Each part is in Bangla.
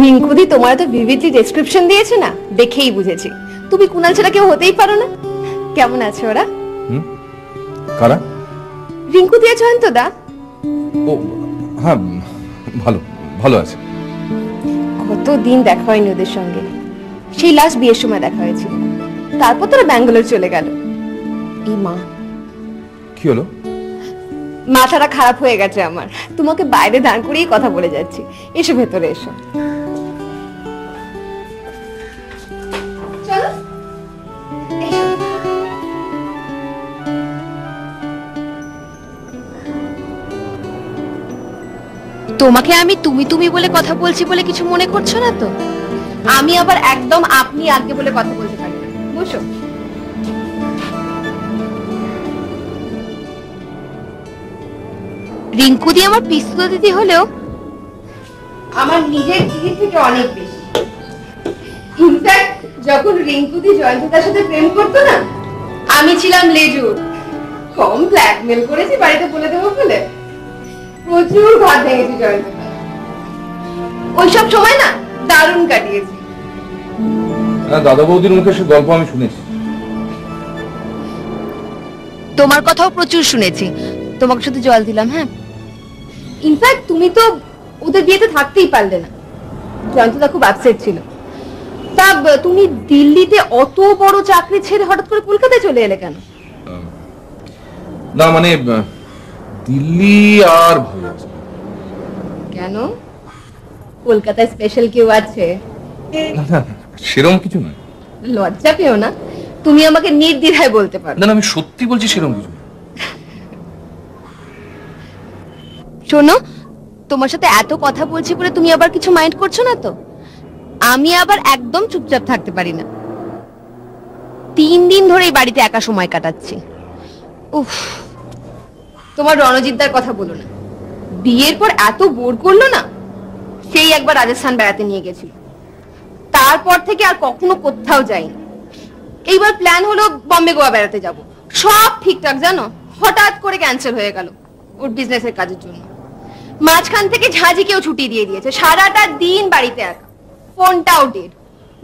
রিঙ্কুদি তোমার তো ভিভিডলি ডেসক্রিপশন দিয়েছে না, দেখেই বুঝেছি তুমি কুনাল ছাড়া কেউ হতেই পারো না। কেমন আছে ওরা? কারা? রিঙ্কুদি আর জয়ন্তদা। ও হ্যাঁ, ভালো ভালো আছে। কতদিন দেখা হয়নি ওদের সঙ্গে, সেই লাস্ট বিয়ের সময় দেখা হয়েছিল, তারপর তোরা ব্যাঙ্গালোর চলে গেল। এই মা, কি হলো? মাথাটা খারাপ হয়ে গেছে আমার, তোমাকে বাইরে দাঁড় করিয়ে কথা বলে যাচ্ছি। এসো ভেতরে এসো। চলো এসো। তোমাকে আমি তুমি তুমি বলে কথা বলছি বলে কিছু মনে করছো না তো? আমি আবার একদম আপনি আগে বলে কথা বলতে পারি না। বসো। রিঙ্কুদি আমার পিস্তল দিদি হলেও আমার নিজের দিদি থেকে অনেক বেশি। ইনফ্যাক্ট যখন রিঙ্কুদি জয়ন্তদার সাথে প্রেম করতো না, আমি ছিলাম লেজুর। কম ব্ল্যাকমেল করেছি বাড়িতে বলে দেবো বলে, প্রচুর ঘর ভেঙেছি জয়ন্তদা। ওইসব সময় না দারুণ কাটিয়েছি। দাদা বৌদির মুখে সে গল্প আমি শুনেছি। তোমার কথাও প্রচুর শুনেছি, তোমাকে শুধু জল দিলাম। হ্যাঁ, ইনফ্যাক্ট তুমি তো ওদের বিয়েতে থাকতেই পারলে না, জয়ন্তদা খুব আপসেট ছিল। তা তুমি দিল্লিতে অত বড় চাকরি ছেড়ে হঠাৎ করে কলকাতায় চলে এলে কেন? না মানে দিল্লি আর ভালো লাগছে না। কেন? কলকাতায় স্পেশাল কেউ আছে? না সেরকম কিছু নয়। লজ্জা পেও না, তুমি আমাকে নির্দ্বিধায় বলতে পারো। না আমি সত্যি বলছি, সেরকম কিছু না। শোনো, তোমার সাথে এত কথা বলছি বলে তুমি আবার কিছু মাইন্ড করছো না তো? আমি আবার একদম চুপচাপ থাকতে পারি না। 3 দিন ধরে এই বাড়িতে একা সময় কাটাচ্ছি। উফ, তোমার রণজিৎদার কথা বলো না, বিয়ের পর এত বোর করলো না। সেই একবার রাজস্থান বেড়াতে নিয়ে গেছিল, তারপর থেকে আর কখনো কোথাও যাইনি। এইবার প্ল্যান হলো বম্বে গোয়া বেড়াতে যাব। সব ঠিকঠাক জানো, হঠাৎ করে ক্যান্সেল হয়ে গেল ওর বিজনেসের কাজের জন্য। মাঝখান থেকে ঝাঁঝিকেও ছুটি দিয়ে দিয়েছে, সারাটা দিন বাড়িতে একা, ফোনটাও ডেড।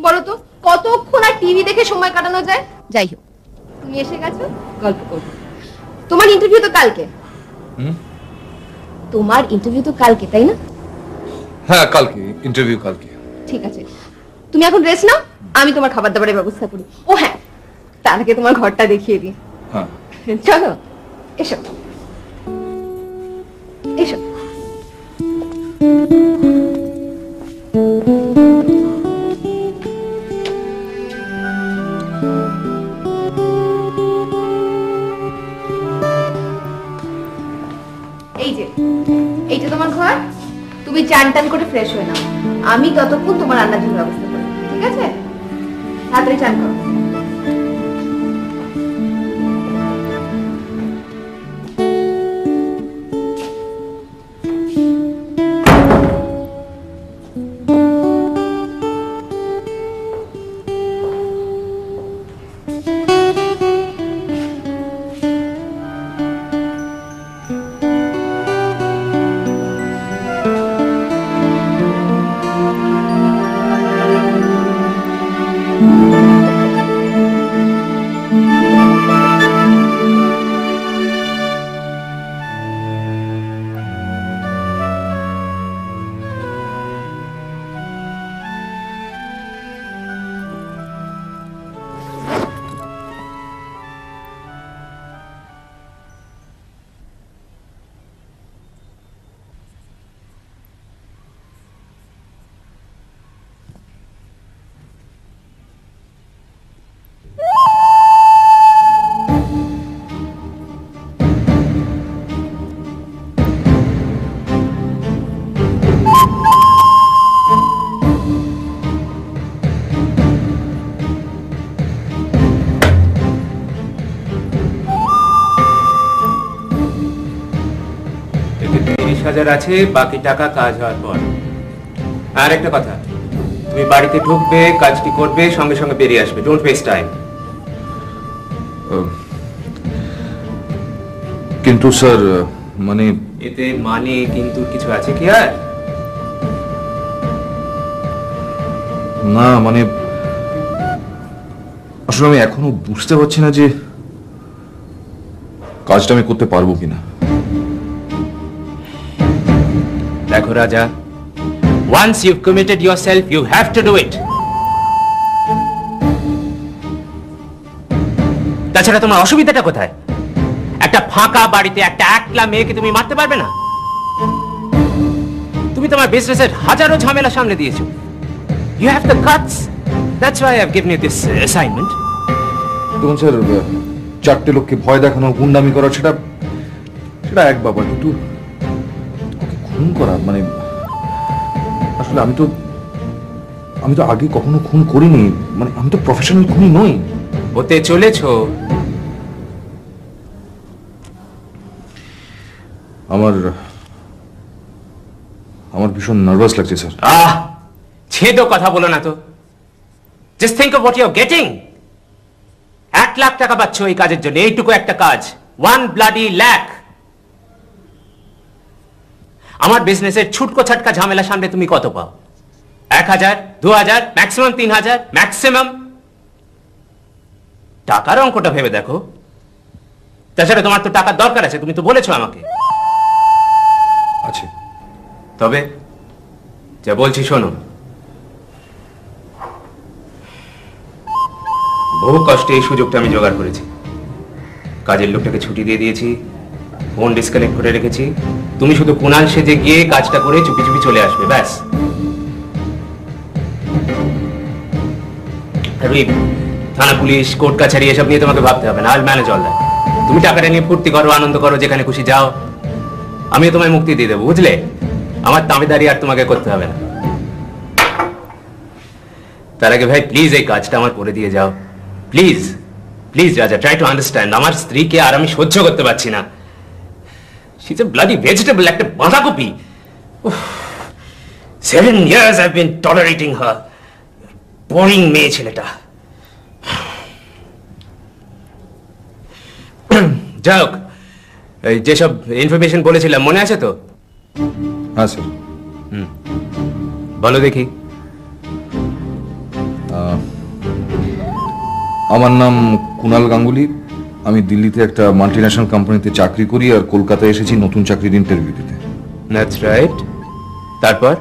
বলো তো কতক্ষণ আর টিভি দেখে সময় কাটানো যায়? যাই হোক, তুমি এসে গেছো, গল্প করবো। তোমার ইন্টারভিউ তো কালকে। তোমার ইন্টারভিউ তো কালকে, তাই না? হ্যাঁ কালকে ইন্টারভিউ, কালকে। ঠিক আছে, তুমি এখন রেস্ট নাও, আমি তোমার খাবার দাবারের ব্যবস্থা করি। ও হ্যাঁ, তার আগে তোমার ঘরটা দেখিয়ে দিই। হ্যাঁ চলো এসো এসো। এই যে তোমার ঘর, তুমি চান টান করে ফ্রেশ হয়ে নাও, আমি ততক্ষণ তোমার রান্নার জন্য ব্যবস্থা করি। ঠিক আছে, তাড়াতাড়ি চান করো। আছে, বাকি টাকা কাজ হওয়ার পর। আর একটা কথা, তুমি বাড়িতে ঢুকবে, কাজটি করবে, সঙ্গে সঙ্গে বেরিয়ে আসবে। Don't waste time. কিন্তু স্যার মানে এতে মানে কিন্তু কিছু আছে কি? আর না মানে আসলে আমি এখনো বুঝতে পারছি না যে কাজটা আমি করতে পারবো কিনা। দেখো রাজা, once you've committed yourself, you have to do it. তাছাড়া তোমার অসুবিধাটা কোথায়? একটা ফাঁকা বাড়িতে একটা একলা মেয়েকে তুমি মারতে পারবে না? তুমি তোমার বিজনেসের হাজারো ঝামেলা সামনে দিয়েছো। You have the guts. That's why I've given you this assignment. দেখুন স্যার, চারটে লোককে ভয় দেখানো, গুন্ডামি করা, সেটা সেটা এক ব্যাপার, কিন্তু ওকে খুন করা মানে আসলে আমি তো আগে কখনো খুন করিনি, মানে আমি তো প্রফেশনাল খুনি নই। হতে চলেছো। আমার ভীষণ নার্ভাস লাগছে স্যার। ছেদো কথা বলো না তো। Just think of what you're getting. 1 lakh টাকা পাচ্ছ এই কাজের জন্য, এইটুকু একটা কাজ। 1 bloody lakh. আমার বিজনেসের ছুটকো ছাটকা ঝামেলা সামনে তুমি কত পাও? 1000, 2000, ম্যাক্সিমাম 3000, ম্যাক্সিমাম। টাকার অঙ্কটা ভেবে দেখো। তাছাড়া তোমার তো টাকার দরকার আছে, তুমি তো বলেছো আমাকে। আছে। তবে যা বলছি শোনো। বহু কষ্টে এই সুযোগটা আমি জোগাড় করেছি। কাজের লোকটাকে ছুটি দিয়ে দিয়েছি, ফোন ডিসকানেক্ট করে রেখেছি। তুমি শুধু কুনাল সেজে গিয়ে কাজটা করে চুপি চুপি চলে আসবে, ব্যাস। থানা পুলিশ কোর্ট কাছারি এসব নিয়ে তোমাকে ভাবতে হবে না। আল ম্যানেজ অল দ্যাট। তুমি টাকাটা নিয়ে ফুর্তি করো, আনন্দ করো, যেখানে খুশি যাও। আমিও তোমায় মুক্তি দিয়ে দেবো, বুঝলে? আমার দাবিদারি আর তোমাকে করতে হবে না। তার আগে ভাই প্লিজ এই কাজটা আমার করে দিয়ে যাও, প্লিজ প্লিজ রাজা, ট্রাই টু আন্ডারস্ট্যান্ড। আমার স্ত্রীকে আর আমি সহ্য করতে পারছি না। She is a bloody vegetable, একটা বাঁধাকপি। 7 years I've been tolerating her. Boring মেয়ে ছেলেটা। যাই হোক, এই যেসব ইনফরমেশন বলেছিলাম মনে আছে তো? হ্যাঁ স্যার। বলো দেখি। আমার নাম কুনাল গাঙ্গুলি। আমি দিল্লিতে একটা মাল্টিন্যাশনাল কোম্পানিতে চাকরি করি আর কলকাতায় এসেছি নতুন চাকরির ইন্টারভিউ দিতে। That's right. তারপর?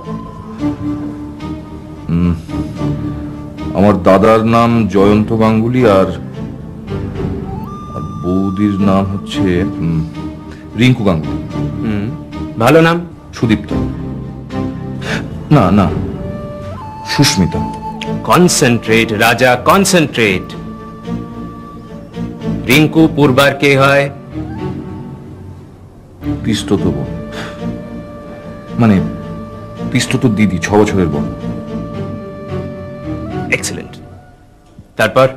আমার দাদার নাম জয়ন্ত গাঙ্গুলি আর বৌদির নাম হচ্ছে রিঙ্কু গাঙ্গুলি। ভালো নাম। সুদীপ্ত। না না, সুস্মিতা। কনসেন্ট্রেট রাজা, কনসেন্ট্রেট। রিঙ্কু পূর্বার কে হয়? পিস্তত বোন, মানে পিস্তত দিদি, 6 বছরের বোন। এক্সেলেন্ট। তারপর?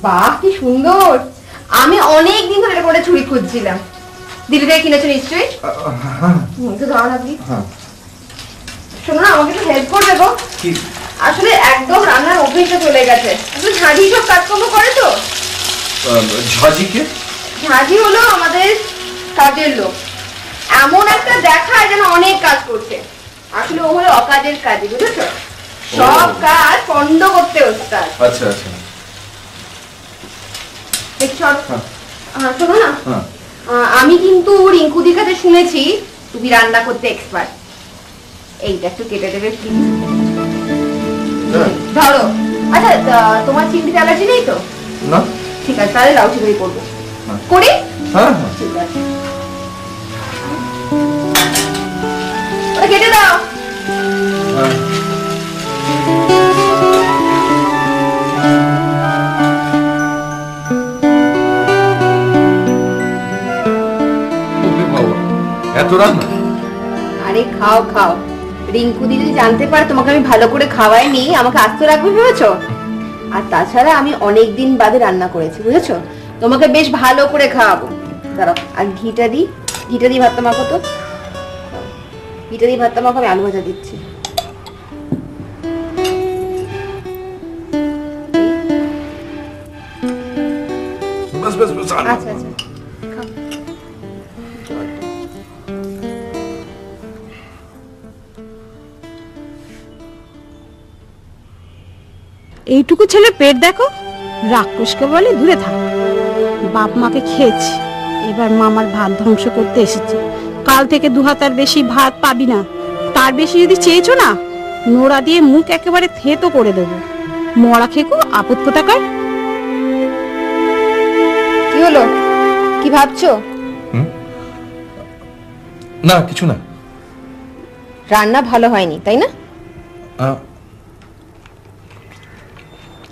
বাহ কি সুন্দর। আমি অনেক দিন ধরে এটা করে ছুরি খুঁজছিলাম। দিল্লি থেকে কিনেছো নিশ্চয়ই? একটু দাঁড়ান আপনি। শোনো না, আমাকে একটু হেল্প করবে গো। আসলে একদম রান্নার অভ্যেসটা চলে গেছে। একটু ঝাঁঝি সব কাজকর্ম করে তো। ঝাঁঝিকে? ঝাঁঝি হলো আমাদের কাজের লোক। এমন একটা দেখায় যেন অনেক কাজ করছে, আসলে ও হলো অকাজের কাজই, বুঝেছো? সব কাজ পণ্ড করতে ওস্তাদ। আচ্ছা আচ্ছা। শোনো না, আমি কিন্তু রিঙ্কুদির কাছে শুনেছি তুমি রান্না করতে এক্সপার্ট। এইটা একটু কেটে দেবে প্লিজ। ধরো। আচ্ছা তোমার চিংড়িতে অ্যালার্জি নেই তো? না। ঠিক আছে, তাহলে লাউ চিংড়ি করবো। করি? হ্যাঁ হ্যাঁ ঠিক আছে, ওটা কেটে দাও। হ্যাঁ। ওরে বাবা, এত রান্না? আরে খাও খাও, রিঙ্কুদি যদি জানতে পারে তোমাকে আমি ভালো করে খাওয়াইনি, আমাকে আস্ত রাখবে ভেবেছো? আর তাছাড়া আমি অনেক দিন বাদে রান্না করেছি, বুঝেছো? তোমাকে বেশ ভালো করে খাওয়াবো। দাঁড়াও, আর ঘিটা দিই ভাতটা মাখো তো। ঘিটা দিই ভাতটা মাখো, আমি আলু ভাজা দিচ্ছি। বাস বাস বাস, আর আচ্ছা আচ্ছা, খাও। এইটুকু ছেলে পেট দেখো, রাক্ষসকে বলে দূরে থাক। বাপ মাকে খেয়েছি, এবার মামার ভাত ধ্বংস করতে এসেছে। কাল থেকে 2 হাত আর বেশি ভাত পাবি না। তার বেশি যদি চেয়েছো না, নোড়া দিয়ে মুখ একেবারে থেতো করে দেবো। মরা খেকো আপদ কোথাকার। কি হলো, কি ভাবছো? না কিছু না। রান্না ভালো হয়নি তাই না?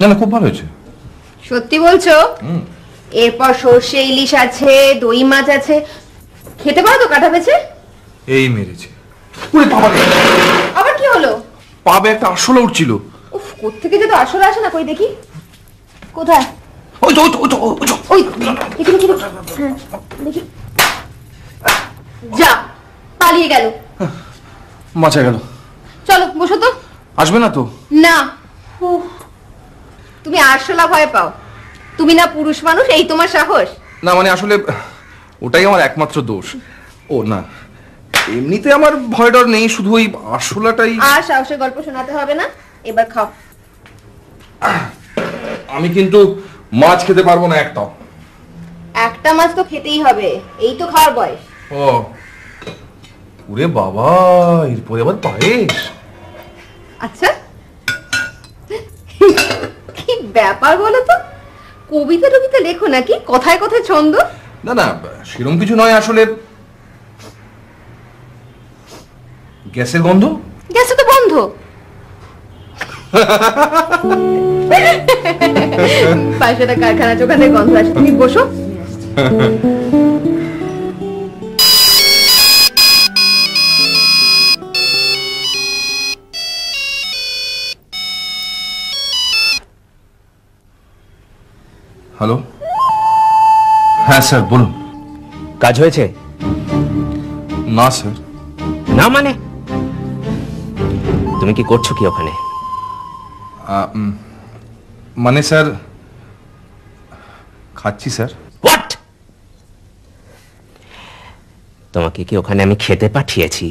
না না, খুব ভালো হয়েছে। সত্যি বলছো? এরপর সর্ষে ইলিশ আছে, দই মাছ আছে, খেতে পারো তো কাঁটা বেছে? এই মেরেছে। ওরে বাবা রে, আবার কি হলো? পাবে একটা আরশোলা উঠছিল। উফ, কোত্থেকে যে তো আসলে আসে না, কই দেখি। কোথায়? ওই তো ওই তো ওই তো ওই তো। ওই এখানে কি? হ্যাঁ, দেখি। যা, পালিয়ে গেল। বাঁচা গেল। চলো বসো তো। আসবে না তো? না। উফ, তুমি আরশোলা ভয় পাও? তুমি না পুরুষ মানুষ, এই তোমার সাহস? না মানে আসলে ওটাই আমার একমাত্র দোষ। ও না, এমনিতে আমার ভয় ডর নেই, শুধু ওই আরশোলাটাই। আর সাহসের গল্প শোনাতে হবে না, এবার খাও। আমি কিন্তু মাছ খেতে পারবো না একটাও। একটা মাছ তো খেতেই হবে, এই তো খাওয়ার বয়স। ও ওরে বাবা, এরপরে আবার পায়েস। আচ্ছা, কি ব্যাপার বলো তো? কবিতা টবিতা লেখো নাকি? কথায় কথায় ছন্দ? না না, সেরকম কিছু নয়, আসলে গ্যাসের গন্ধ। গ্যাসে তো বন্ধ। পাশে একটা কারখানা, ওখানে গন্ধ আসে। তুমি বসো। হ্যালো, হ্যাঁ স্যার বলুন। কাজ হয়েছে? না স্যার। না মানে? তুমি কি করছো কি ওখানে? মানে স্যার, খাচ্ছি স্যার। হোয়াট? তোমাকে কি ওখানে আমি খেতে পাঠিয়েছি?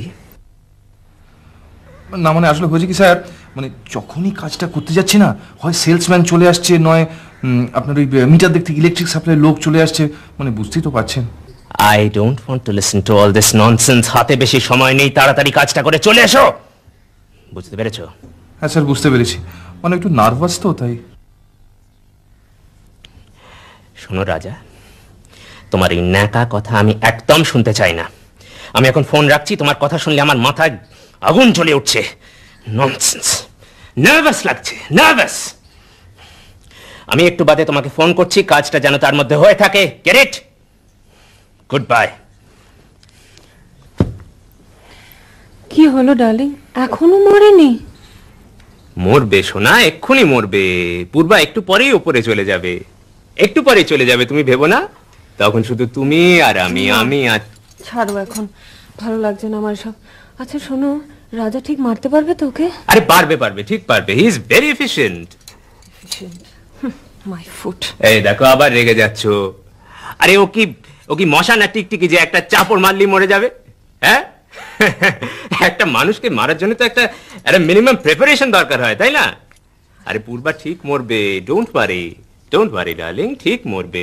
না মানে আসলে হয়েছে কি স্যার, মানে যখনই কাজটা করতে যাচ্ছি না, হয় সেলসম্যান চলে আসছে, নয় আপনার ওই মিটার দেখতে ইলেকট্রিক সাপ্লাই লোক চলে আসছে, মানে বুঝতেই তো পারছেন। I don't want to listen to all this nonsense. হাতে বেশি সময় নেই, তাড়াতাড়ি কাজটা করে চলে এসো। বুঝতে পেরেছো? হ্যাঁ স্যার, বুঝতে পেরেছি, মানে একটু নার্ভাস তো তাই। শোনো রাজা, তোমার এই ন্যাকা কথা আমি একদম শুনতে চাই না। আমি এখন ফোন রাখছি, তোমার কথা শুনলে আমার মাথায় আগুন জ্বলে উঠছে। ননসেন্স, নার্ভাস লাগছে, নার্ভাস। আমি একটু বাদে তোমাকে ফোন করছি, কাজটা যেন তার মধ্যে হয়ে থাকে। Get it? Good bye. কি হলো ডার্লিং, এখনো মরেনি? মরবে সোনা, এক্ষুনি মরবে। পূর্বা একটু পরেই উপরে চলে যাবে, একটু পরেই চলে যাবে, তুমি ভেবো না। তখন শুধু তুমি আর আমি, আমি আর। ছাড়ো, এখন ভালো লাগছে না আমার সব। আচ্ছা শোনো, রাজা ঠিক মারতে পারবে তো ওকে? আরে পারবে পারবে, ঠিক পারবে। He is very efficient. My foot. এই দেখো আবার রেগে যাচ্ছ। আরে ও কি মশা না টিকটিকি যে একটা চাপড় মারলি মরে যাবে? হ্যাঁ, একটা মানুষকে মারার জন্য তো একটা মিনিমাম প্রিপারেশন দরকার হয়, তাই না? আরে পূর্বা ঠিক মরবে, ডোন্ট ওয়ারি ডার্লিং, ঠিক মরবে।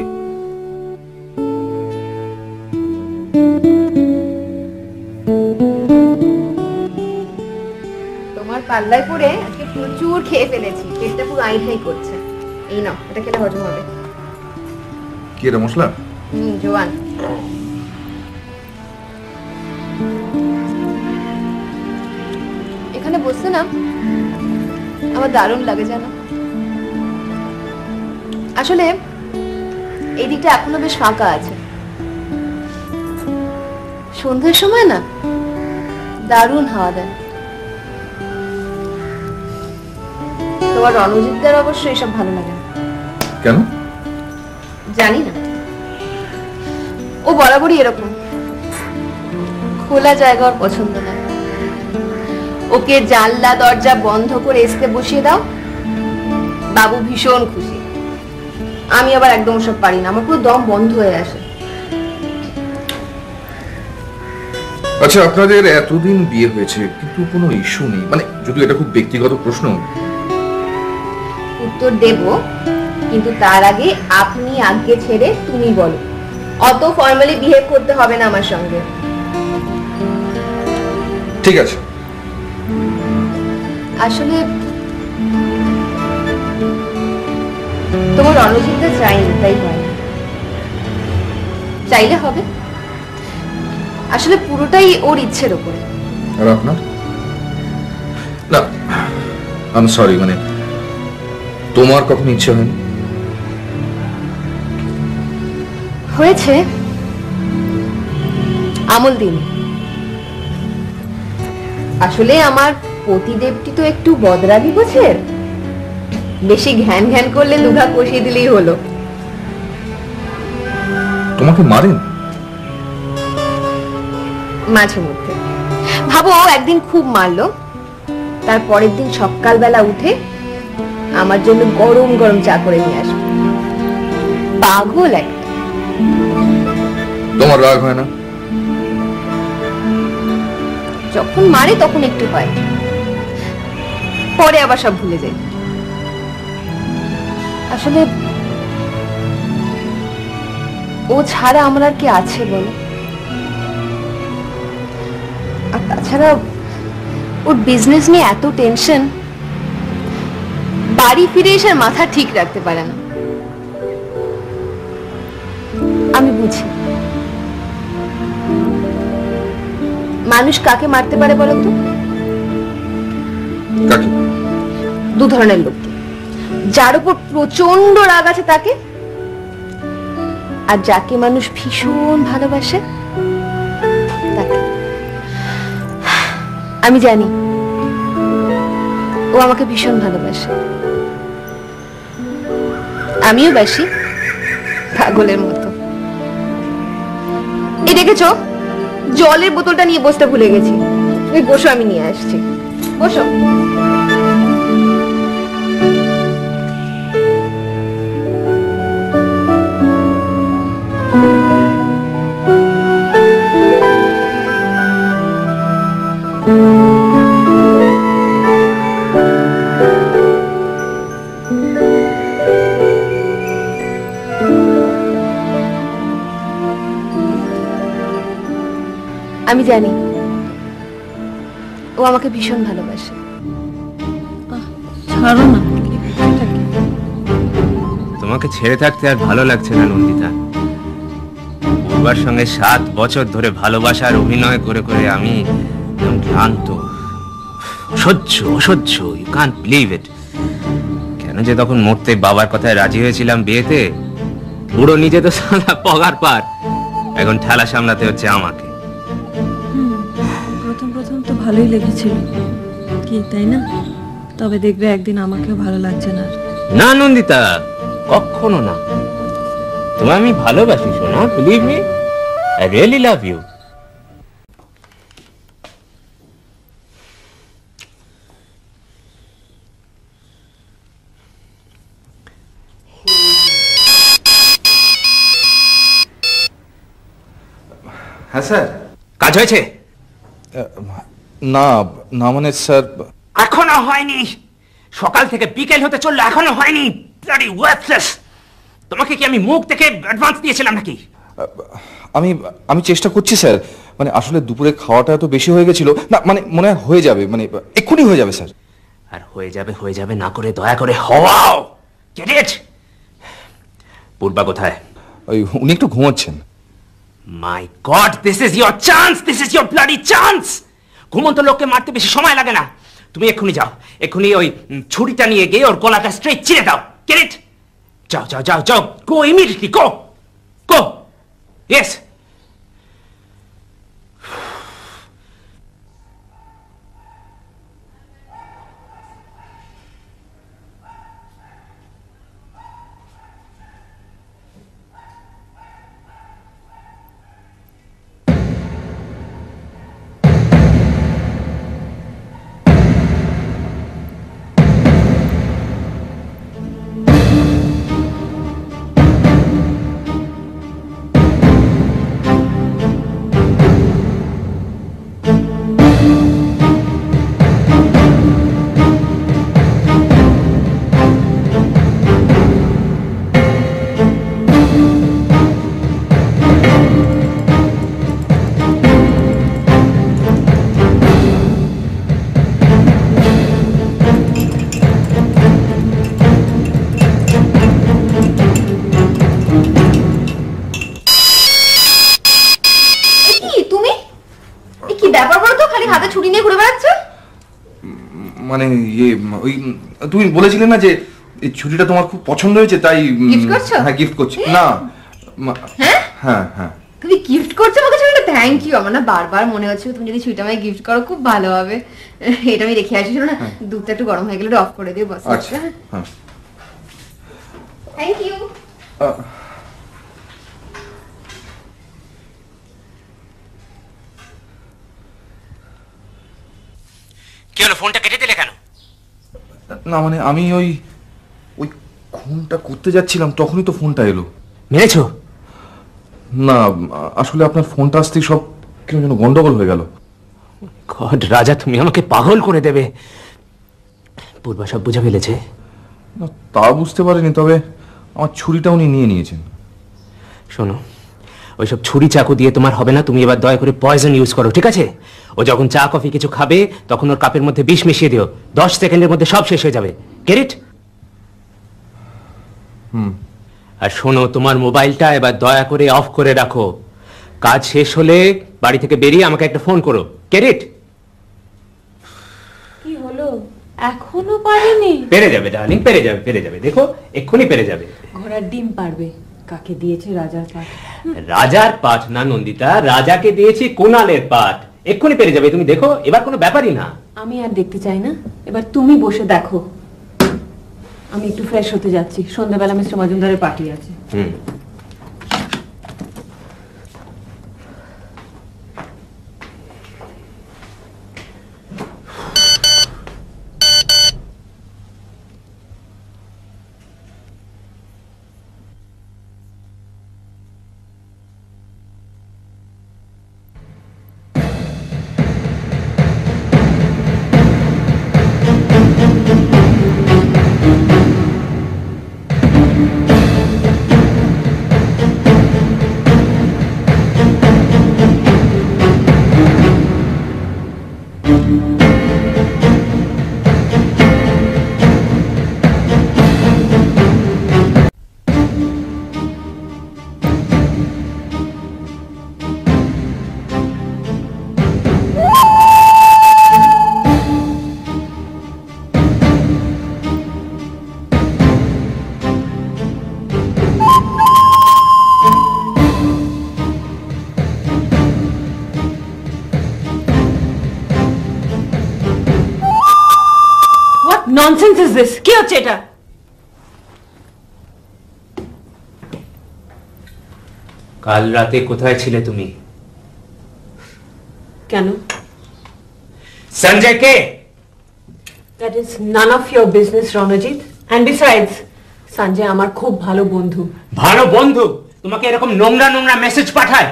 তোমার পাল্লায় পড়ে আজকে প্রচুর খেয়ে ফেলেছি, পেটটা পুরো আইঢাই করছে। এই নাও, এটা খেলে হজম হবে। কি এটা মশলা? জোয়ান। এখানে বসতে না আমার দারুণ লাগে জানো। আসলে এই দিকটা এখনো বেশ ফাঁকা আছে। সন্ধ্যের সময় না দারুণ হাওয়া দেয়। তোমার রণজিৎদার অবশ্য এসব ভালো লাগে না। কেন? জানি না, ও বরাবরই এরকম, খোলা জায়গা ওর পছন্দ না। ওকে জানলা দরজা বন্ধ করে এসে বসিয়ে দাও, বাবু ভীষণ খুশি। আমি আবার একদম ওসব পারি না, আমার পুরো দম বন্ধ হয়ে আসে। আচ্ছা, আপনাদের এতদিন বিয়ে হয়েছে কিন্তু কোনো ইস্যু নেই, মানে যদি এটা খুব ব্যক্তিগত প্রশ্ন। উত্তর দেব, কিন্তু তার আগে আপনি আগে ছেড়ে তুমি বলো। অত ফর্মালি বিহেভ করতে হবে না আমার সঙ্গে। ঠিক আছে। আসলে তোমার রণজিৎদা চাইনি, তাই হয় না। চাইলে হবে, আসলে পুরোটাই ওর ইচ্ছের উপরে। আর আপনার? না, আই এম সরি, মানে তোমার কখনো ইচ্ছে হয়নি? হয়েছে, আমল দিন। আসলে আমার পতিদেবটি তো একটু বদরাগী গোছের, বেশি ঘ্যান ঘ্যান করলে দুঘা কষিয়ে দিলেই হলো। তোমাকে মারেন? মাঝে মধ্যে। ভাবো, একদিন খুব মারলো, তার পরের দিন সকালবেলা উঠে আমার জন্য গরম গরম চা করে নিয়ে আসবে। পাগল একটা। তোমার রাগ হয় না? যখন মারে তখন একটু হয়, পরে আবার সব ভুলে যাই। আসলে ও ছাড়া আমার আর কি আছে বলো? আর তাছাড়া ওর বিজনেস নিয়ে এত টেনশন, বাড়ি ফিরে এসে মাথা ঠিক রাখতে পারে না। আমি বুঝি মানুষ কাকে মারতে পারে বলো তো? কাকে? দু ধরনের লোককে, যার উপর প্রচন্ড রাগ আছে তাকে, আর যাকে মানুষ ভীষণ ভালোবাসে তাকে। আমি জানি ও আমাকে ভীষণ ভালোবাসে, আমিও বাসি পাগলের মতো। এই দেখেছো, জলের বোতলটা নিয়ে বসতে ভুলে গেছি। তুমি বসো, আমি নিয়ে আসছি। বসো। আমি জানি ও আমাকে ভীষণ ভালোবাসে। ছাড়ো না, তোমাকে ছেড়ে থাকতে আর ভালো লাগছে না নন্দিতা। পূর্বার সঙ্গে 7 বছর ধরে ভালোবাসার অভিনয় করে করে আমি একদম ক্লান্ত, অসহ্য। You can't believe it. কেন যে তখন মরতে বাবার কথায় রাজি হয়েছিলাম বিয়েতে, বুড়ো নিজে তো সালা পগার পার, এখন ঠেলা সামলাতে হচ্ছে আমাকে। প্রথম তো ভালোই লেগেছিল, কি তাই না? তবে দেখবে একদিন আমাকেও ভালো লাগছে না। না নন্দিতা, কখনো না। তোমায় আমি ভালোবাসি সোনা, believe me, I really love you. হ্যাঁ স্যার। কাজ হয়েছে? না না, মানে স্যার এখনো হয়নি। সকাল থেকে বিকেল হতে চললো, এখনো হয়নি। Bloody worthless. তোমাকে কি আমি মুখ থেকে অ্যাডভান্স দিয়েছিলাম নাকি? আমি চেষ্টা করছি স্যার, মানে আসলে দুপুরে খাওয়াটা এত বেশি হয়ে গেছিল না, মানে মনে হয় হয়ে যাবে, মানে এক্ষুনি হয়ে যাবে স্যার। আর হয়ে যাবে না করে দয়া করে হওয়াও। Get it? পূর্বা কোথায়? উনি একটু ঘুমোচ্ছেন। My god, this is your chance, this is your bloody chance. ঘুমন্ত লোককে মারতে বেশি সময় লাগে না। তুমি এক্ষুনি যাও, এক্ষুনি ওই ছুরিটা নিয়ে গিয়ে ওর গলাটা স্ট্রেট চিরে দাও। Get it? যাও যাও যাও যাও, গো ইমিডিয়েটলি, গো গো। ইয়েস। হাতে ছুরি নিয়ে ঘুরে বেড়াচ্ছ? মানে ইয়ে ওই তুমি বলেছিলে না যে এই ছুরিটা তোমার খুব পছন্দ হয়েছে, তাই গিফট করছো? হ্যাঁ গিফট করছি। না হ্যাঁ হ্যাঁ হ্যাঁ তুমি গিফট করছো আমাকে ছুরিটা? Thank you. আমার না বারবার মনে হচ্ছে তুমি যদি ছুরিটা আমায় গিফট করো খুব ভালো হবে। এটা আমি রেখে আসি। শোনো না, দুধটা একটু গরম হয়ে গেলে অফ করে দিও বস। আচ্ছা হ্যাঁ থ্যাংক ইউ। কি হলো, ফোনটা কেটে দিলে কেন? না মানে আমি ওই ওই খুনটা করতে যাচ্ছিলাম, তখনই তো ফোনটা এলো। মেরেছো? না আসলে আপনার ফোনটা আসতেই সব কেন যেন গন্ডগোল হয়ে গেল। গড রাজা, তুমি আমাকে পাগল করে দেবে। পূর্বা সব বুঝে ফেলেছে? না তা বুঝতে পারিনি, তবে আমার ছুরিটা উনি নিয়ে নিয়েছেন। শোনো, ওইসব ছুরি চাকু দিয়ে তোমার হবে না। তুমি এবার দয়া করে পয়জন ইউজ করো, ঠিক আছে? ও যখন চা কফি কিছু খাবে তখন ওর কাপের মধ্যে বিষ মিশিয়ে দিও। 10 সেকেন্ডের মধ্যে সব শেষ হয়ে যাবে। Get it? আর শোনো, তোমার মোবাইলটা এবার দয়া করে অফ করে রাখো। কাজ শেষ হলে বাড়ি থেকে বেরিয়ে আমাকে একটা ফোন করো। Get it? কি হলো, এখনো পারেনি? পেরে যাবে ডার্লিং, পেরে যাবে, পেরে যাবে। দেখো এক্ষুনি পেরে যাবে। ঘোড়ার ডিম পারবে। কাকে দিয়েছে? রাজার পাঠ। রাজার পাঠ না নন্দিতা, রাজাকে দিয়েছি কুণালের পাঠ। এক্ষুনি পেরে যাবে, তুমি দেখো, এবার কোনো ব্যাপারই না। আমি আর দেখতে চাই না, এবার তুমি বসে দেখো। আমি একটু ফ্রেশ হতে যাচ্ছি, সন্ধ্যাবেলা মিস্টার মজুমদারের পার্টি আছে। Nonsense is this? কি হচ্ছে এটা? কাল রাতে কোথায় ছিলে তুমি? কেন? সঞ্জয় কে? That is none of your business Ranjit. And besides, Sanjay আমার খুব ভালো বন্ধু। ভালো বন্ধু তোমাকে এরকম নোংরা নোংরা মেসেজ পাঠায়?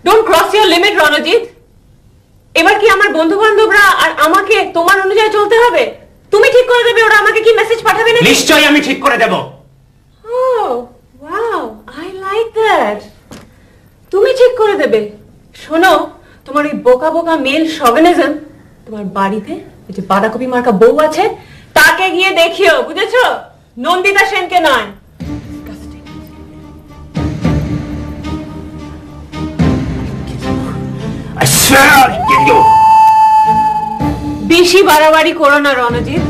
Don't cross your limit Ranjit. এবার কি আমার বন্ধু বান্ধবরা আর আমাকে তোমার অনুযায়ী চলতে হবে? তুমি ঠিক করে দেবে ওরা আমাকে কি মেসেজ পাঠাবে না? নিশ্চয়ই আমি ঠিক করে দেব। Oh, wow, I like that. তুমি ঠিক করে দেবে। শোনো, তোমার ওই বোকা বোকা মেল শোভেনিজম তোমার বাড়িতে এই যে বাঁধাকপি মার্কা বউ আছে তাকে গিয়ে দেখিও, বুঝেছো? নন্দিতা সেনকে নয়। I swear I'll kill you. বেশি বাড়াবাড়ি করো না রণজিৎ।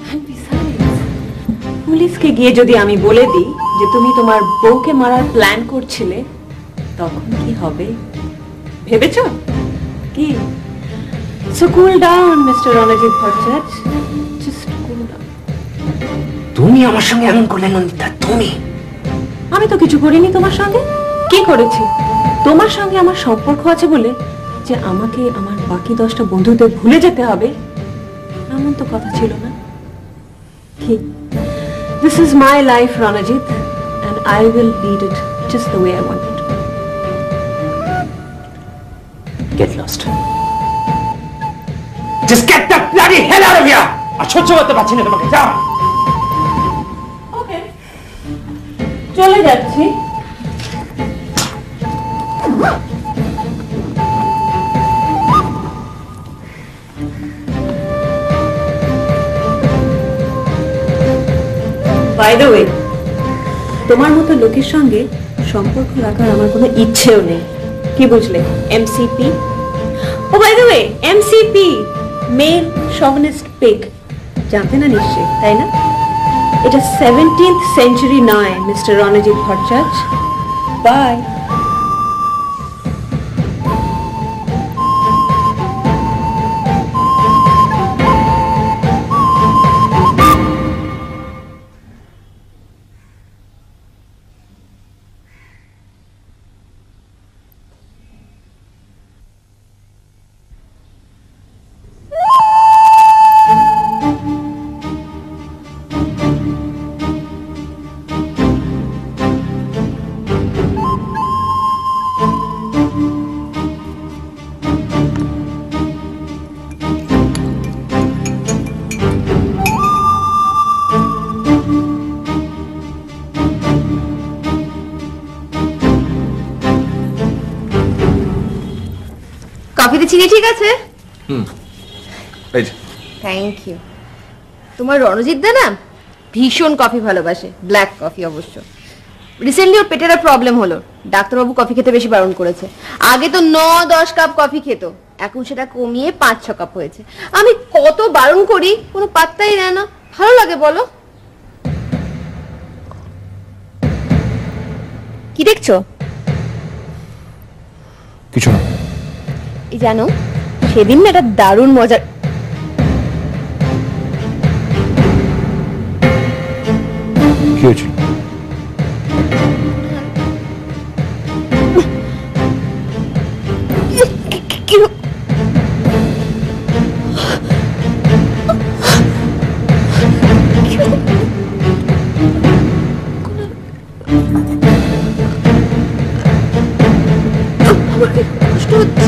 And besides, পুলিশকে গিয়ে যদি আমি বলে দিই যে তুমি তোমার বউকে মারার প্ল্যান করছিলে, তখন কি হবে ভেবেছো কি? So cool down, Mr. Ranjit Bhattacharya, just cool down. তুমি আমার সঙ্গে এমন করলে নন্দিতা, তুমি? আমি তো কিছু করিনি তোমার সঙ্গে। কি করেছি? তোমার সঙ্গে আমার সম্পর্ক আছে বলে যে আমাকে আমার বাকি 10টা বন্ধুদের ভুলে যেতে হবে, এমন তো কথা ছিল না। কি? This is my life, Ranajit, and I will lead it just the way I want it. Get lost. Just get the bloody hell out of here! আর সহ্য করতে পারছি না তোমাকে, যাও। ওকে, চলে যাচ্ছি। বাই দ্য ওয়ে, তোমার মতো লোকের সঙ্গে সম্পর্ক রাখার আমার কোনো ইচ্ছেও নেই, কি বুঝলে? এমসিপি। ও by the way, MCP male chauvinist pig, জানতে না নিশ্চয়ই, তাই না? এটা 17th সেঞ্চুরি নয়, মিস্টার রণজিৎ ভট্টাচার্য। বাই। কফিতে চিনি ঠিক আছে? এই যে থ্যাংক ইউ। তোমার রণজিৎ দা না ভীষণ কফি ভালোবাসে, ব্ল্যাক কফি অবশ্য। রিসেন্টলি ওর পেটের প্রবলেম হলো, ডাক্তারবাবু কফি খেতে বেশি বারণ করেছে। আগে তো 9-10 কাপ কফি খেত, এখন সেটা কমিয়ে 5-6 কাপ হয়েছে। আমি কত বারণ করি, কোনো পাত্তাই নেয় না। ভালো লাগে বলো? কি দেখছো? কিছু না। এই জানো, সেদিন না একটা দারুণ মজার কি হয়েছিল? কষ্ট হচ্ছে।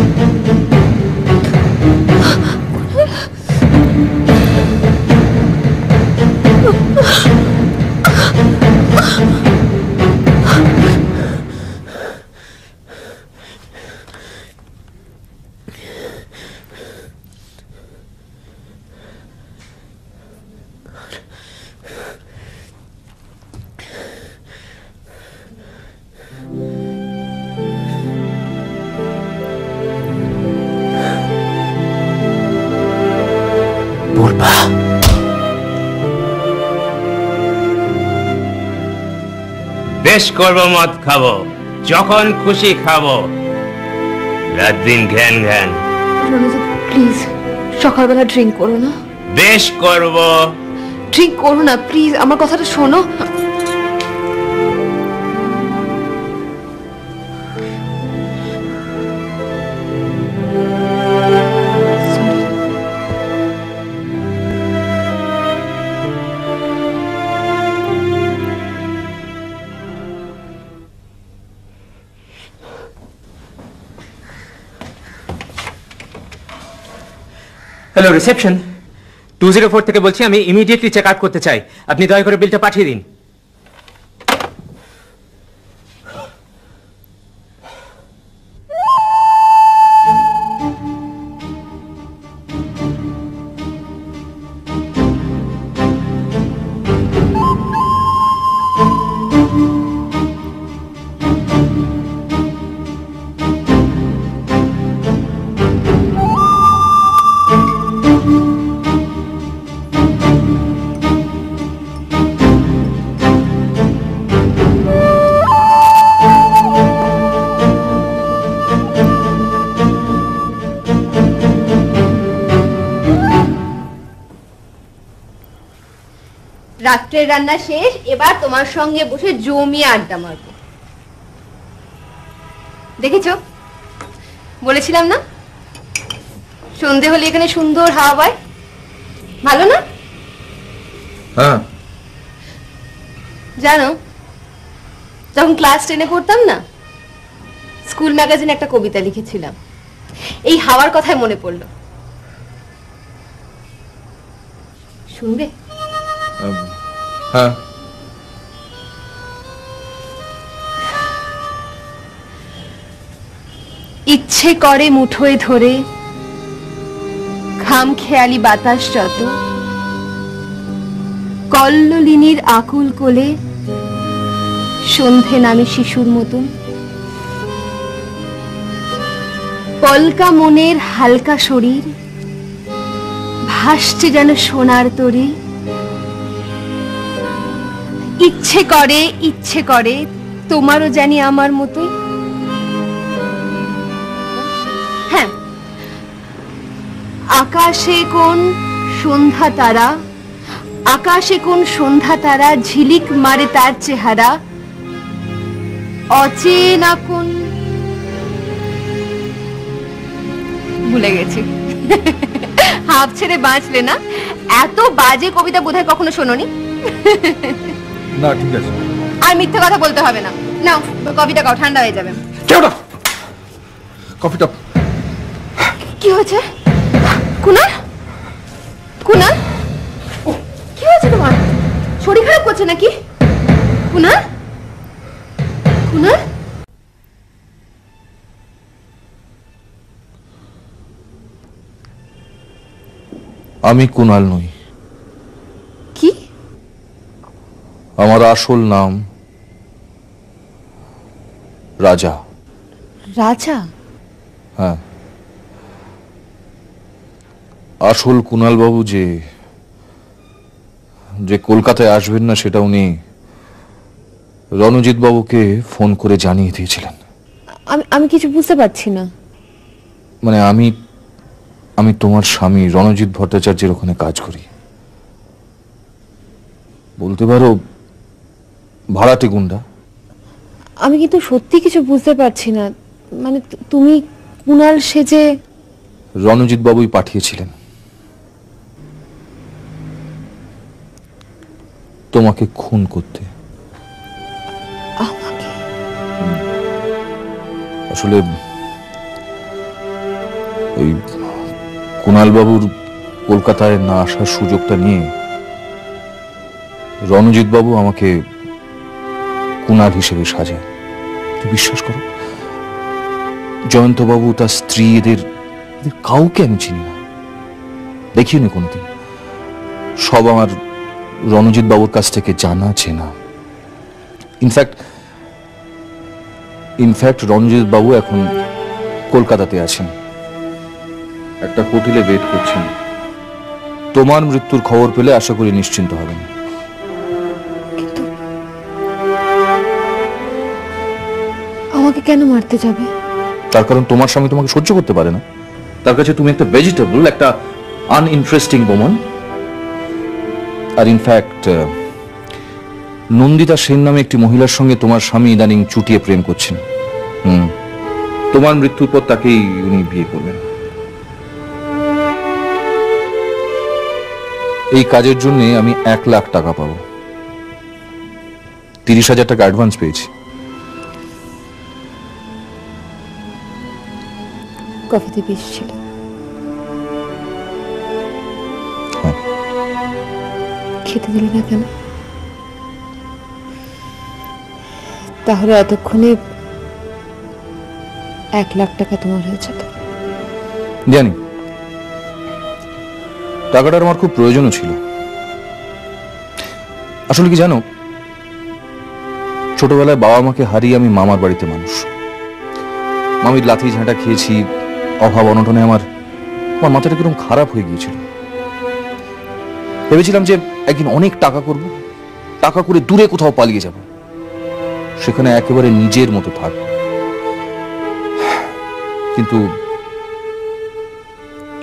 বেশ করবো, মদ খাবো, যখন খুশি খাবো, রাত দিন ঘ্যান ঘ্যান। প্লিজ সকালবেলা ড্রিঙ্ক করো না। বেশ করবো। ড্রিঙ্ক করো না প্লিজ, আমার কথাটা শোনো। হ্যালো, রিসেপশন 204 থেকে বলছি। আমি ইমিডিয়েটলি চেক আউট করতে চাই, আপনি দয়া করে বিলটা পাঠিয়ে দিন। রাত্রের রান্না শেষ, এবার তোমার সঙ্গে বসে জমিয়ে আড্ডা মারবো। দেখেছো, বলেছিলাম না সন্ধে হলে এখানে সুন্দর হাওয়া বয়, ভালো না? হ্যাঁ, জানো, যখন ক্লাস 10-এ পড়তাম না, স্কুল ম্যাগাজিনে একটা কবিতা লিখেছিলাম, এই হাওয়ার কথাই মনে পড়লো। শুনবে? হ্যাঁ। ইচ্ছে করে মুঠোয় ধরে খাম খেয়ালি বাতাস যত, কল্লোলিনীর আকুল কোলে সন্ধে নামে শিশুর মতন, পলকা মনের হালকা শরীর ভাসছে যেন সোনার তরী। ইচ্ছে করে তোমারও জানি আমার মতোই। হ্যাঁ, আকাশে কোন সন্ধ্যা তারা ঝিলিক মারে তার চেহারা, অচেনা কোন, ভুলে গেছি। হাফ ছেড়ে বাঁচলে না, এত বাজে কবিতা বোধহয় কখনো শোনোনি। না ঠিক আছে, আর মিথ্যে কথা বলতে হবে না। নাও কফিটা খাও, ঠান্ডা হয়ে যাবে। কফিটা। কি হয়েছে কুনাল? কুনাল, কি হয়েছে তোমার? শরীর খারাপ করছে নাকি? কুনাল, কুনাল, আমি কুনাল নই। কি? আমার আসল নাম রাজা। রাজা? হ্যাঁ, আসল কুনাল বাবু যে কলকাতায় আসবেন না সেটা উনি রণজিৎ বাবুকে ফোন করে জানিয়ে দিয়েছিলেন। আমি কিছু বুঝতে পারছি না। মানে আমি তোমার স্বামী রণজিৎ ভট্টাচার্যের ওখানে কাজ করি, বলতে পারো ভাড়াটে গুন্ডা। আমি কিন্তু সত্যি কিছু বুঝতে পারছি না। মানে তুমি কুনাল সেজে? রণজিৎ বাবুই পাঠিয়েছিলেন তোমাকে খুন করতে। আমাকে? আসলে ওই কুনাল বাবুর কলকাতায় না আসার সুযোগটা নিয়ে রণজিৎ বাবু আমাকে কুনাল হিসেবে সাজায়। তুই বিশ্বাস করো, জয়ন্ত বাবু, তার স্ত্রী, এদের কাউকে আমি চিনি না, দেখিনি কোনোদিন। সব আমার রণজিৎ বাবুর কাছ থেকে জানা চেনা। ইনফ্যাক্ট রণজিৎ বাবু এখন কলকাতাতে আছেন, একটা হোটেলে ওয়েট করছেন। তোমার মৃত্যুর খবর পেলে আশা করি নিশ্চিন্ত হবেন। আমাকে কেন মারতে যাবে? তার কারণ তোমার স্বামী তোমাকে সহ্য করতে পারে না। তার কাছে তুমি একটা ভেজিটেবল, একটা আনইন্টারেস্টিং ওম্যান। আর ইনফ্যাক্ট নন্দিতা সেন নামে একটি মহিলার সঙ্গে তোমার স্বামী ইদানিং চুটিয়ে প্রেম করছেন। তোমার মৃত্যুর পর তাকেই উনি বিয়ে করবেন। এই কাজের জন্য আমি 1 লাখ টাকা পাবো। 30,000 টাকা অ্যাডভান্স পেয়েছি। কফিতে বিষ ছিল। খেতে দিলি না কেন? তাহলে এতক্ষণে 1 লাখ টাকা তোমার হয়ে যেত। জানি, টাকাটার আমার খুব প্রয়োজনও ছিল। আসলে কি জানো, ছোটবেলায় বাবা মাকে হারিয়ে আমি মামার বাড়িতে মানুষ। মামির লাথি ঝাঁটা খেয়েছি, অভাব অনটনে আমার মাথাটা কিরকম খারাপ হয়ে গিয়েছিল। ভেবেছিলাম যে একদিন অনেক টাকা করব, টাকা করে দূরে কোথাও পালিয়ে যাব, সেখানে একেবারে নিজের মতো থাকব। কিন্তু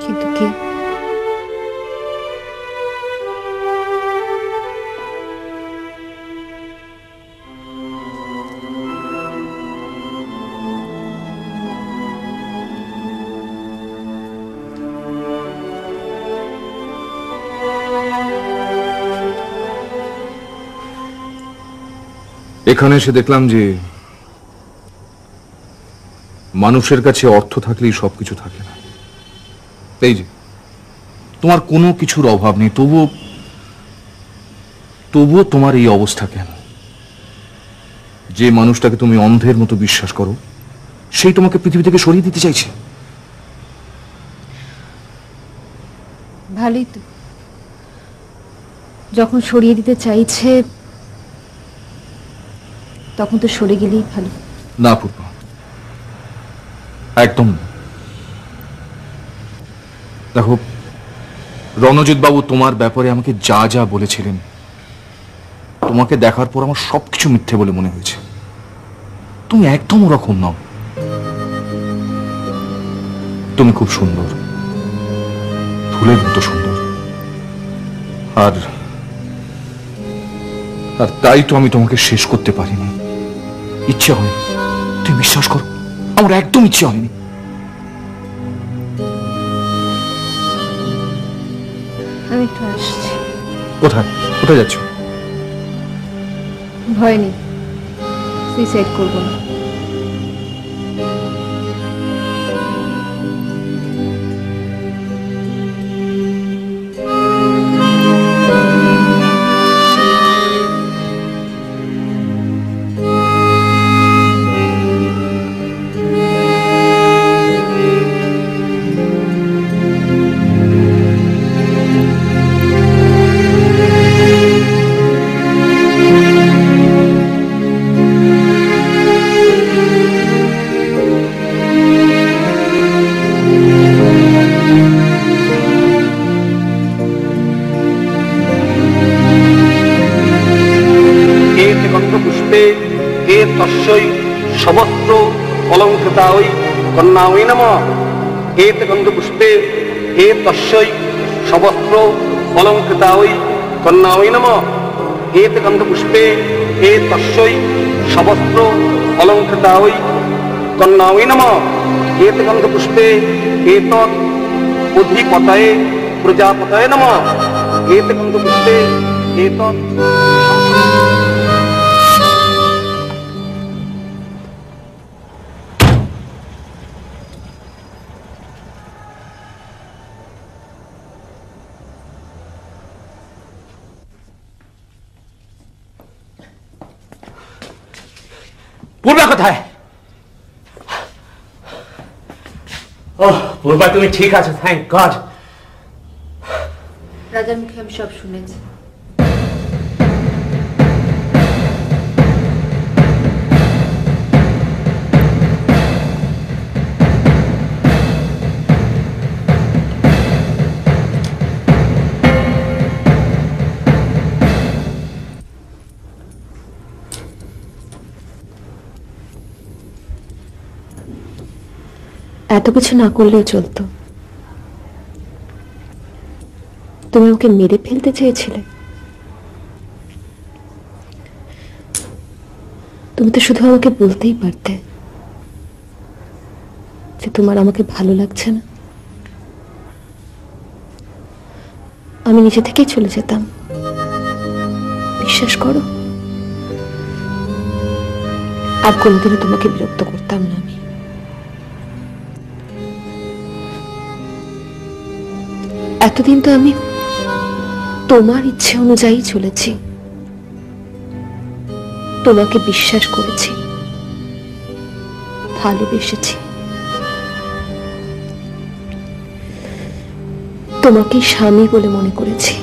কিন্তু কি? এখানে এসে দেখলাম যে মানুষের কাছে অর্থ থাকলেই সবকিছু থাকে না। এই যে তোমার কোনো কিছুর অভাব নেই, তবুও তোমার এই অবস্থা কেন? যে মানুষটাকে তুমি অন্ধের মতো বিশ্বাস করো সেই তোমাকে পৃথিবী থেকে সরিয়ে দিতে চাইছে। ভালোই তো, যখন সরিয়ে দিতে চাইছে তখন তো সরে গেলেই ভালো। না পূর্বা, একদম না। দেখো, রণজিৎ বাবু তোমার ব্যাপারে আমাকে যা যা বলেছিলেন, তোমাকে দেখার পর আমার সবকিছু মিথ্যে বলে মনে হয়েছে। তুমি একদম ওরকম নও। তুমি খুব সুন্দর, ফুলের মতো সুন্দর। আর তাই তো আমি তোমাকে শেষ করতে পারিনি, ইচ্ছে হয়নি। তুমি বিশ্বাস করো, আমার একদম ইচ্ছে হয়নি। আমি একটু আসছি। কোথায় কোথায় যাচ্ছ? ভয় নেই, সুইসাইড করবো না। সবত্র অলঙ্কৃতায় কন্যায় নমঃ। এতে গন্ধপুষ্পে হে তস্যৈ সবত্র অলঙ্কৃতায় কন্যায় নমঃ। এতে গন্ধপুষ্পে হে তস্যৈ সবত্র অলঙ্কৃতায় কন্যায় নমঃ। এতে গন্ধপুষ্পে এতৎ অধিপতয়ে প্রজাপতয়ে নমঃ। এতে গন্ধপুষ্পে এতৎ। পূর্বা কোথায়? ওহ পূর্বা, তুমি ঠিক আছো, থ্যাংক গড। রাজার মুখে আমি সব শুনেছি। এত কিছু না করলেও চলতো। তুমি ওকে মেরে ফেলতে চেয়েছিলে। তুমি তো শুধু আমাকে বলতেই পারতে যে তোমার আমাকে ভালো লাগছে না। আমি নিজে থেকেই চলে যেতাম, বিশ্বাস করো। আর কোনোদিনও তোমাকে বিরক্ত করতাম না। আমি এতদিন তো আমি তোমার ইচ্ছে অনুযায়ী চলেছি, তোমাকে বিশ্বাস করেছি, ভালোবেসেছি, তোমাকে স্বামী বলে মনে করেছি,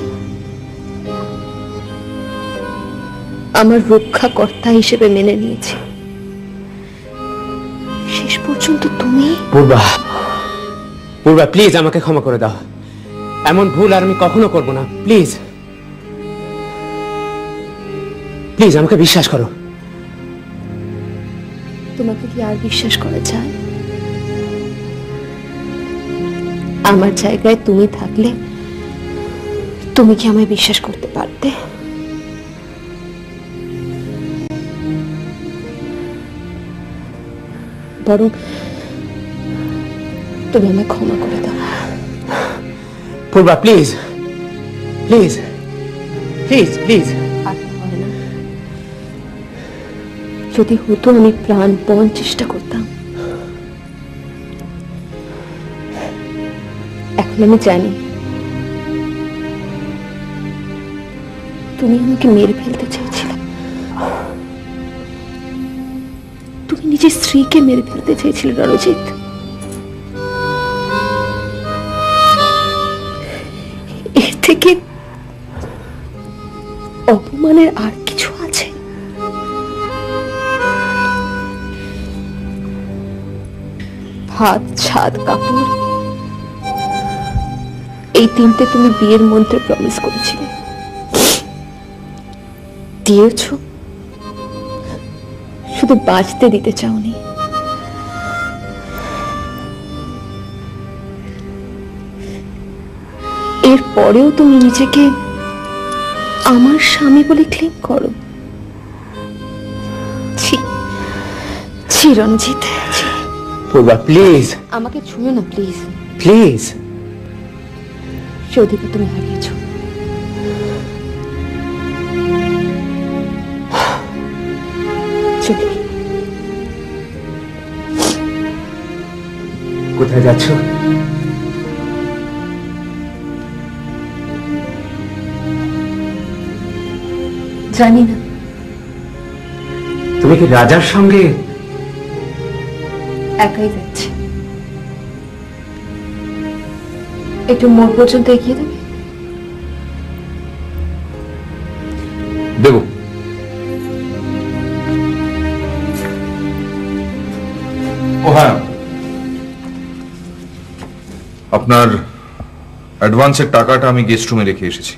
আমার রক্ষাকর্তা হিসেবে মেনে নিয়েছি। শেষ পর্যন্ত তুমি। পূর্বা, পূর্বা প্লিজ আমাকে ক্ষমা করে দাও। এমন ভুল আর আমি কখনো করব না। প্লিজ প্লিজ আমাকে বিশ্বাস করো। তোমাকে কি আর বিশ্বাস করা যায়? আমার জায়গায় তুমি থাকলে তুমি কি আমায় বিশ্বাস করতে পারতে? বরং তুমি আমায় ক্ষমা করে দাও। পূর্বা প্লিজ প্লিজ প্লিজ প্লিজ। আর হয় না। যদি হতো আমি প্রাণপণ চেষ্টা করতাম। এখন আমি জানি তুমি আমাকে মেরে ফেলতে চেয়েছিলে, তুমি নিজের স্ত্রীকে মেরে ফেলতে চেয়েছিলে রণজিৎ। এর থেকে অপমানের আর কিছু আছে? ভাত, ছাদ, কাপড়, এই তিনটে তুমি বিয়ের মন্ত্রে প্রমিস করেছিলে, দিয়েছ, শুধু বাঁচতে দিতে চাওনি। এরপরেও তুমি নিজেকে আমার স্বামী বলে ক্লেম করো। ছি ছি রণজিৎ, ছি। পূর্বা প্লিজ। আমাকে ছুঁয়ো না প্লিজ। প্লিজ। সে অধিকার তুমি হারিয়েছ। চলি। কোথায় যাচ্ছ? জানি না। তুমি কি রাজার সঙ্গে? একাই যাচ্ছে। একটু মোড় পর্যন্ত এগিয়ে দেবে? দেব। ও হ্যাঁ, আপনার অ্যাডভান্সের টাকাটা আমি গেস্ট রুমে রেখে এসেছি,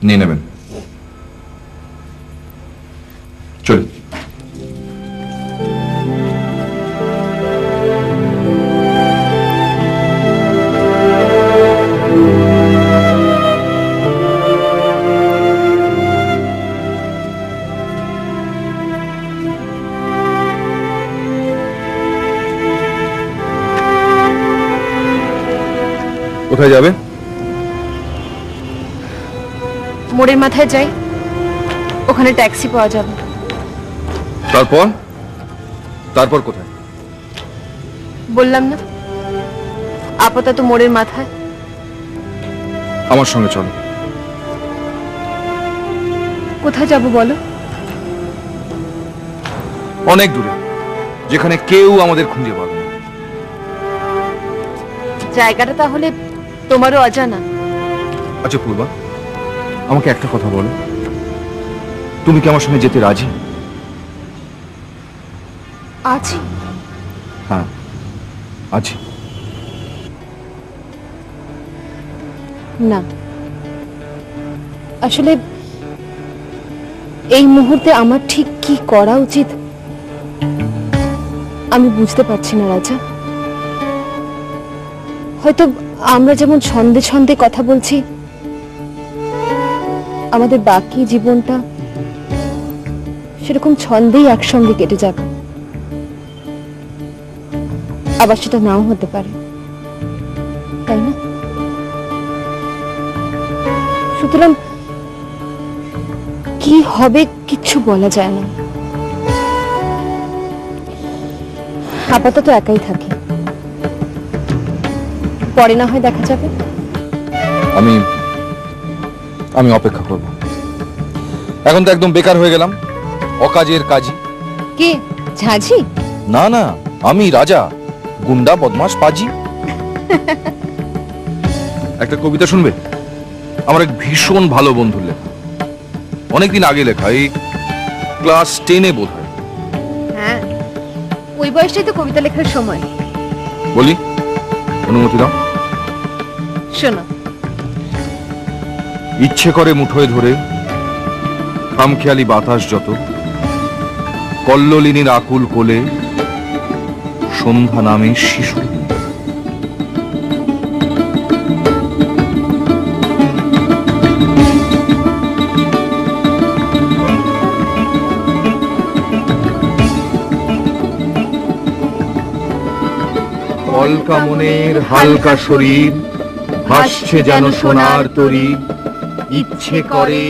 নিয়ে নেবেন। চলি। কোথায় যাবে? মোড়ের মাথায় যাই, ওখানে ট্যাক্সি পাওয়া যাবে। তারপর? তারপর কোথায়? বললাম না, আপাতত মোড়ের মাথায়। আমার সঙ্গে চলো। কোথায় যাব বলো? অনেক দূরে, যেখানে কেউ আমাদের খুঁজে পাবে না। জায়গাটা তাহলে তোমারও অজানা? আচ্ছা পূর্বা, আমাকে একটা কথা বলো, তুমি কি আমার সঙ্গে যেতে রাজি? আছি। হ্যাঁ আছি। না, আসলে এই মুহূর্তে আমার ঠিক কি করা উচিত আমি বুঝতে পারছি না রাজা। হয়তো আমরা যেমন ছন্দে ছন্দে কথা বলছি, আমাদের বাকি জীবনটা সেরকম ছন্দেই একসঙ্গে কেটে যাবে। আবার সেটা নাও হতে পারে, তাই না? সুতরাং কি হবে কিচ্ছু বলা যায় না। আপাতত একাই থাকি, পরে না হয় দেখা যাবে। আমি আমি অপেক্ষা করব। এখন তো একদম বেকার হয়ে গেলাম, অকাজের কাজী। কে ঝাঁঝি? না না, আমি রাজা, গুন্ডা বদমাশ পাজি। একটা কবিতা শুনবে? আমার এক ভীষণ ভালো বন্ধুর লেখা, অনেকদিন আগে লেখা, এই ক্লাস 10-এ বোধ হয়। হ্যাঁ, ওই বয়সটাই তো কবিতা লেখার সময়। বলি, অনুমতি দাও। শোনো। ইচ্ছে করে মুঠোয় ধরে খামখেয়ালি বাতাস যত, কল্লোলিনীর আকুল কোলে সন্ধ্যা নামে শিশু। অলকা মনের হালকা শরীর, ভাসছে যেন সোনার তরী, ইচ্ছে করে